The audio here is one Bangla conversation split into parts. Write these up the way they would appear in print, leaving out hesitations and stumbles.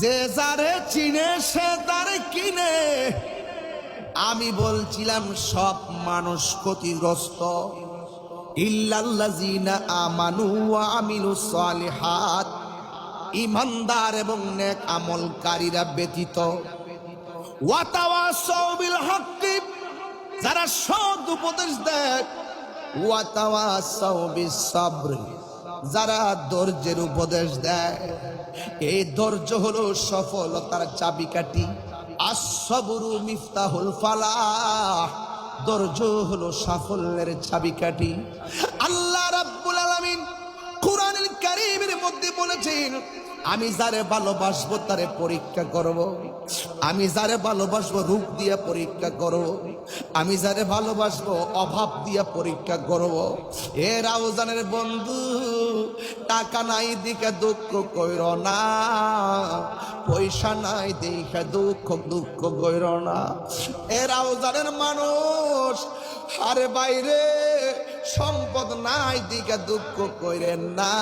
যে যারে চিনে সে তারে কিনে। আমি বলছিলাম সব মানুষ ক্ষতিগ্রস্ত, ইল্লাল্লাযীনা আমানু ওয়া আমিলুস সালিহাত, ঈমানদার এবং নেক আমলকারীরা ব্যতীত। ওয়া তাওয়াসাউ বিল হক্কি, যারা সৎ উপদেশ দেয়। ওয়া তাওয়াসাউ বিস সাবর, যারা ধৈর্যের উপদেশ দেয়। এই ধৈর্য হলো সফলতার চাবিকাঠি। আস-সাবরু মিফতাহুল ফালাহ, ধৈর্য হলো সাফল্যের চাবিকাঠি। আল্লাহ রাব্বুল আলামিন কুরআনুল কারীমের মধ্যে বলেছেন, আমি যারে ভালোবাসবো তারে পরীক্ষা করব। আমি যারে ভালোবাসবো রূপ দিয়ে পরীক্ষা করব। আমি যারে ভালোবাসবো অভাব দিয়ে পরীক্ষা করব। এ রাউজানের বন্ধু, টাকা নাই দিকে দুঃখ কইর না, পয়সা নাই দেখে দুঃখ কইর না। এ রাউজানের মানুষ, আরে বাইরে সম্পদ নাই দিকে দুঃখ কইরেন না।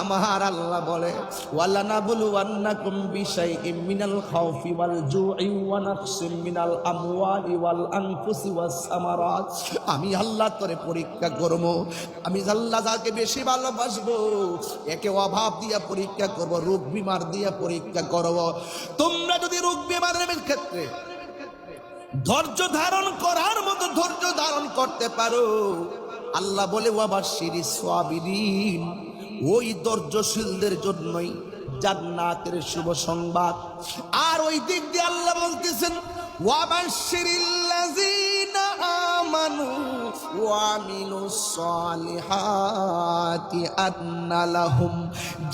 আমার আল্লাহ বলে, ওয়ালা নাবলুওয়ান্নাকুম বিশাইইম মিনাল খাউফি ওয়াল জুই ওয়া নাকসিম মিনাল আমওয়ালি ওয়াল আনফুসি ওয়াস সামারাত। আমি আল্লাহ তোরে পরীক্ষা করব। আমি আল্লাহ যাকে বেশি ভালোবাসবো একে অভাব দিয়া পরীক্ষা করব, রোগ বিমার দিয়া পরীক্ষা করব। তোমরা যদি রোগ বিমারের ক্ষেত্রে ধৈর্য ধারণ করার মতো ধৈর্য ধারণ করতে পারো, আল্লাহ বলে ওয়াবাশশিরিস সাবিরিন, ওই ধৈর্যশীলদের জন্যই জান্নাতের শুভ সংবাদ। আর ওই দিক দিয়ে আল্লাহ বলতেছেন, ওয়াবাশশিরিল্লাযীনা আমানু ওয়া আমিলুস সালিহাতি আন্না লাহুম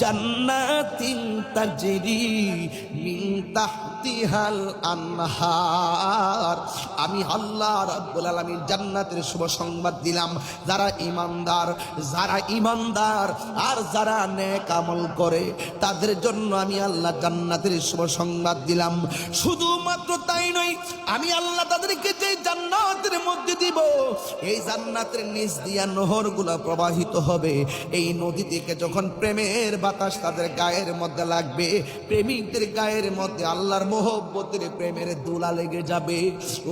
জান্নাতিন তাজরি মিন তাহতিহাল আনহার। আমি আল্লাহ রাব্বুল আলামিন জান্নাতের শুভ সংবাদ দিলাম যারা ঈমানদার আর যারা নেক আমল করে তাদের জন্য আমি আল্লাহ জান্নাতের শুভ সংবাদ দিলাম। শুধুমাত্র তাই নয়, আমি আল্লাহ তাদেরকে যে জান্নাতের মধ্যে দিব, এই জান্নাতের নিচ দিয়া নহরগুলো প্রবাহিত হবে। এই নদী থেকে যখন প্রেমের বাতাস তাদের গায়ের মধ্যে লাগবে, প্রেমিকদের গায়ের মধ্যে আল্লাহর মহব্বতের প্রেমের দোলা লেগে যাবে।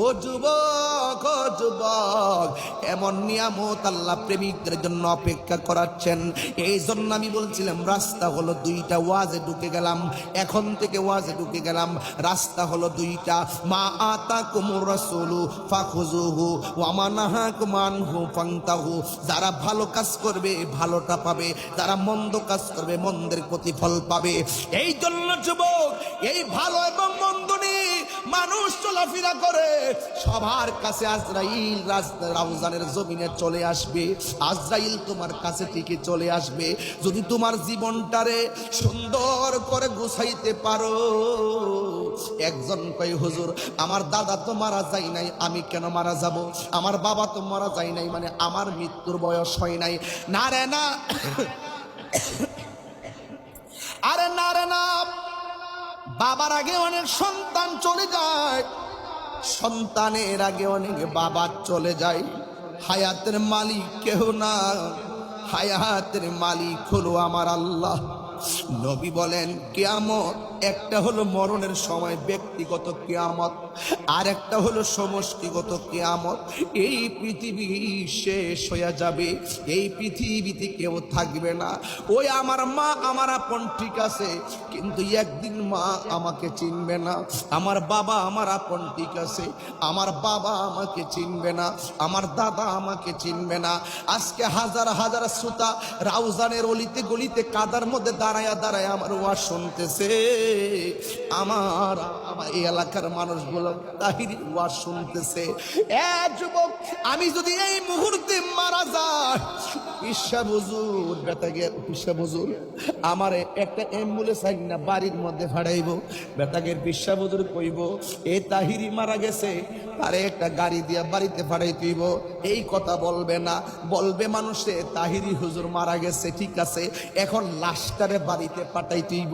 ও যুবক, ও যুবক, এমন নিয়ামত আল্লাহ প্রেমিকদের জন্য অপেক্ষা করাচ্ছেন। এই জন্য আমি বলছিলাম রাস্তা হলো দুইটা। ওয়াজে ঢুকে গেলাম, এখন থেকে ওয়াজে ঢুকে গেলাম। রাস্তা হলো দুইটা, মা আতাকুমুর রাসূলু ফাখুযুহু ওয়া মা নাহাকুম আনহু ফান্তাহু। যারা ভালো কাজ করবে ভালোটা পাবে, যারা মন্দ কাজ করবে মন্দের প্রতিফল পাবে। এই জন্য যুবক, এই ভালো এবং মন্দ নিয়ে মানুষ চলাফেরা করে, সবার কাছে আজরাইল রাউজানের জমিনে চলে আসবে। আজরাইল তোমার কাছে ঠিকই চলে আসবে যদি তোমার জীবনটারে সুন্দর করে গুছাইতে পারো। একজন কয়, হুজুর আমার দাদা তো মারা যায় নাই, আমি কেন মারা যাব? আমার বাবা তো মারা যায় নাই, মানে আমার মৃত্যুর বয়স হয় নাই। না রে না, আরে না রে না, বাবার আগে অনেক সন্তান চলে যায়, সন্তানের আগে অনেক বাবা চলে যায়। হায়াতের মালিক কেউ না, হায়াতের মালিক হলো আমার আল্লাহ। নবী বলেন, কিয়ামত একটা হলো মরণের সময় ব্যক্তিগত কিয়ামত, আর একটা হলো সমষ্টিগত কিয়ামত। এই পৃথিবী শেষ হয়ে যাবে, এই পৃথিবীতে কেউ থাকবে না। ওই আমার মা আমার আপন ঠিক আছে, কিন্তু একদিন মা আমাকে চিনবে না। আমার বাবা আমার আপন ঠিক আছে, আমার বাবা আমাকে চিনবে না, আমার দাদা আমাকে চিনবে না। আজকে হাজার হাজার শ্রোতা রাউজানের অলিতে গলিতে কাদার মধ্যে দাঁড়ায়া দাঁড়ায় আমার ওয়াজ শুনতেছে। আমার এই এলাকার মানুষগুলো তাহিরি ওয়াজ শুনতেছে। যুবক, আমি যদি এই মুহূর্তে মারা যাই, ঈশা হুজুর বেতাগের ঈশা হুজুর আমার একটা অ্যাম্বুলেন্স আইন না বাড়ির মধ্যে ফাড়াইব। বেতাগের ঈশা হুজুর কইব, এ তাহিরি মারা গেছে, তারে একটা গাড়ি দিয়া বাড়িতে ফাড়াই তুইব। এই কথা বলবে না, বলবে মানুষে তাহিরি হুজুর মারা গেছে, ঠিক আছে, এখন লাশটারে লাশটারে বাড়িতে পাঠাইতেইব।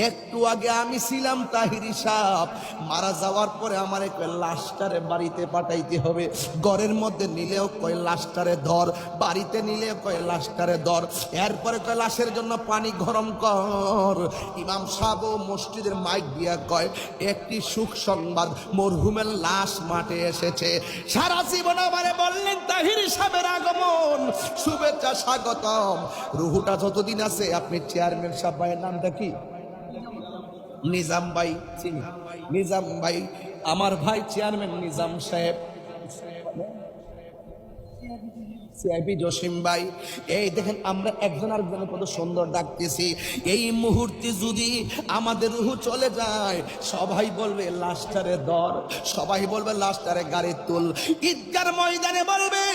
একটু আগে আমি ছিলাম তাহিরি সাহেব, মারা যাওয়ার পরে আমারে কয় লাশটারে বাড়িতে পাঠাইতে হবে। ঘরের মধ্যে নিলেও কয় লাশটারে ধর, বাড়িতে নিলেও কয় লাশটারে ধর। এরপরে কয় লাশের জন্য পানি গরম কর। ইমাম সাহেব মসজিদের মাইক দিয়া কয় একটি সুখ সংবাদ, মরহুমের লাশ মাঠে এসেছে। সারা জীবন আমারে বললেন তাহিরি সাহেবের আগমন, শুভেচ্ছা, স্বাগতম। রুহুটা যতদিন আছে, আপনি চেয়ারম্যান সাহেব ভাইয়ের নামটা কি? নিজাম ভাই, চিনি নিজাম ভাই, আমার ভাই চেয়ারম্যান নিজাম সাহেব, সিআইপি জসিম ভাই। এই দেখেন আমরা একজন আরেকজনের কত সুন্দর ডাকতেছি। এই মুহূর্তে যদি আমাদের রুহ চলে যায়, সবাই বলবে লাশটারে ধর, সবাই বলবে লাশটারে গাড়ি তুল। ঈদগার ময়দানে বলবে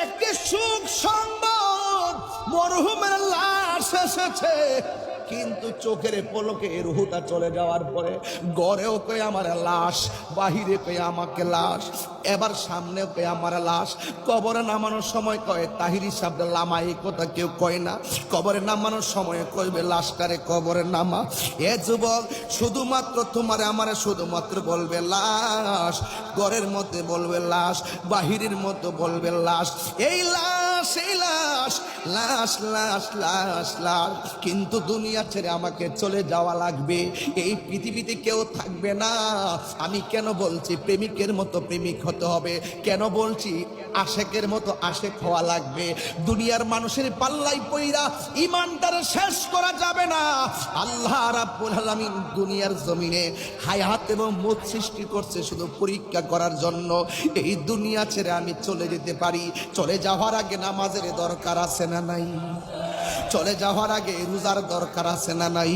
একটি সুখ সংবাদ, মরহুমের লাশ এসেছে। কিন্তু চোখের পলকে রুহুটা চলে যাওয়ার পরে ঘরেও কই আমার লাশ, বাহিরে কই আমাকে লাশ, এবার সামনেও কই আমার লাশ। কবরে নামানোর সময় কয় তাহিরি সাহেব লামা, এই কথা কেউ কয় না। কবরে নামানোর সময় কইবে লাশটারে কবরে নামা। এ যুবক, শুধুমাত্র তোমারে আমারে শুধুমাত্র বলবে লাশ, ঘরের মধ্যে বলবে লাশ, বাহিরের মধ্যে বলবে লাশ। এই লাশ, এই লাশ, লাশ লাশ লাশ লাশ। কিন্তু দুনিয়া ছেড়ে আমাকে চলে যাওয়া লাগবে, এই পৃথিবীতে কেউ থাকবে না। আমি কেন বলছি প্রেমিকের মতো প্রেমিক হতে হবে, কেন বলছি আশেকের মতো আশেক হওয়া লাগবে। দুনিয়ার মানুষের পাল্লাই পইরা ইমানটারে শেষ করা যাবে না। আল্লাহ রাব্বুল আলামিন দুনিয়ার জমিনে হায়াত এবং মউত সৃষ্টি করছে শুধু পরীক্ষা করার জন্য। এই দুনিয়া ছেড়ে আমি চলে যেতে পারি, চলে যাওয়ার আগে নামাজের দরকার আছে না নাই? চলে যাওয়ার আগে রোজার দরকার আছে না নাই?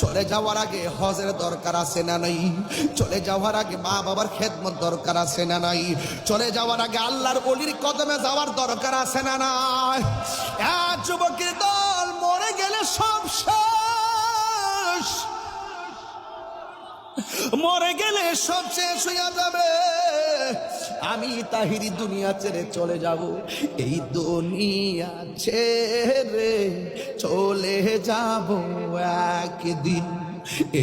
চলে যাওয়ার আগে হজের দরকার আছে না নাই? চলে যাওয়ার আগে মা বাবার খেদমত দরকার আছে না নাই? চলে যাওয়ার আগে আল্লাহর ওলির কদমে যাওয়ার দরকার আছে না নাই? যুবকের দল মরে গেলে সব শেষ, মরে গেলে সব শেষ হইয়া যাবে। আমি তাহিরি দুনিয়া ছেড়ে চলে যাব, এই দুনিয়া ছেড়ে চলে যাব একদিন,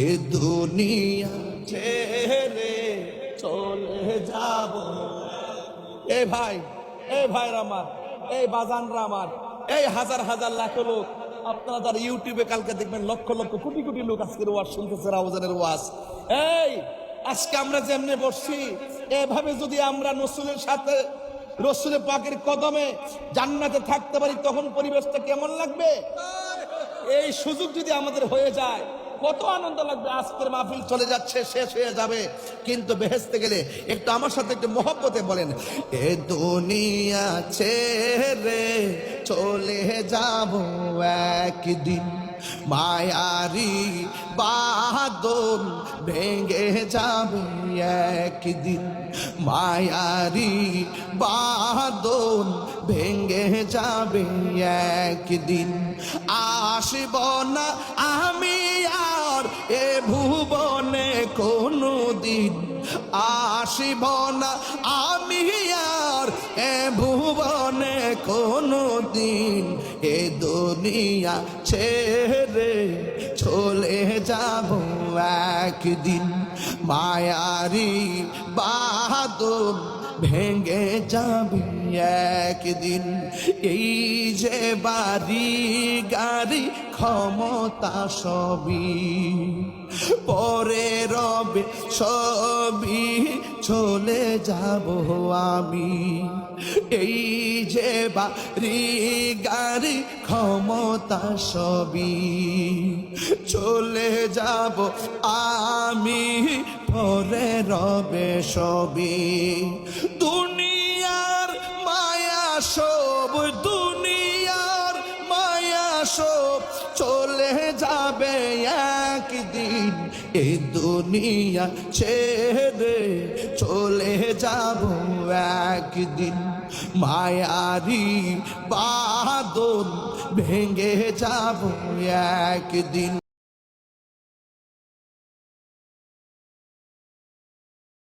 এ দুনিয়া ছেড়ে চলে যাব। এই ভাই, এই ভাইরা আমার, এই বাজানরা আমার, এই হাজার হাজার লাখ লোক, আপনারা যারা ইউটিউবে কালকে দেখবেন লক্ষ লক্ষ কোটি কোটি লোক আজকের ওয়াজ শুনতেছে, রাউজানের ওয়াজ। এই আজকে আমরা যেমনে বসছি, এভাবে যদি আমরা রসুলের সাথে, রসুলের পাকের কদমে জান্নাতে থাকতে পারি, তখন পরিবেশটা কেমন লাগবে? এই সুযোগ যদি আমাদের হয়ে যায়, কত আনন্দ লাগবে। আজকের মাহফিল চলে যাচ্ছে, শেষ হয়ে যাবে, কিন্তু বেহেশতে গেলে একটু আমার সাথে একটু মহব্বতে বলেন, এ দুনিয়া ছেড়ে চলে যাব একদিন, মায়ারি বাঁধন ভেঙে যাবে একদিন, মায়ারি বাঁধন ভেঙে যাবে একদিন। আসব না আমি আর এ ভুবনে কোনো দিন, আসব না আমি আর এ ভুবনে কোনো দিন, এ দুনিয়া ছেড়ে চলে যাব একদিন, মায়ারি বাঁধন ভেঙে যাবে একদিন। এই যে বাড়ি গাড়ি ক্ষমতা সবই পরে রবে, সবই চলে যাব আমি। এই যে বাড়ি গাড়ি ক্ষমতা সবই চলে যাব আমি, পরে রবে সবই। দুনিয়ার মায়া সব, দুনিয়ার মায়া সব চলে যাবে একদিন, এই দুনিয়া ছেড়ে চলে যাব একদিন, মায়ারি বাঁধন ভেঙে যাব একদিন।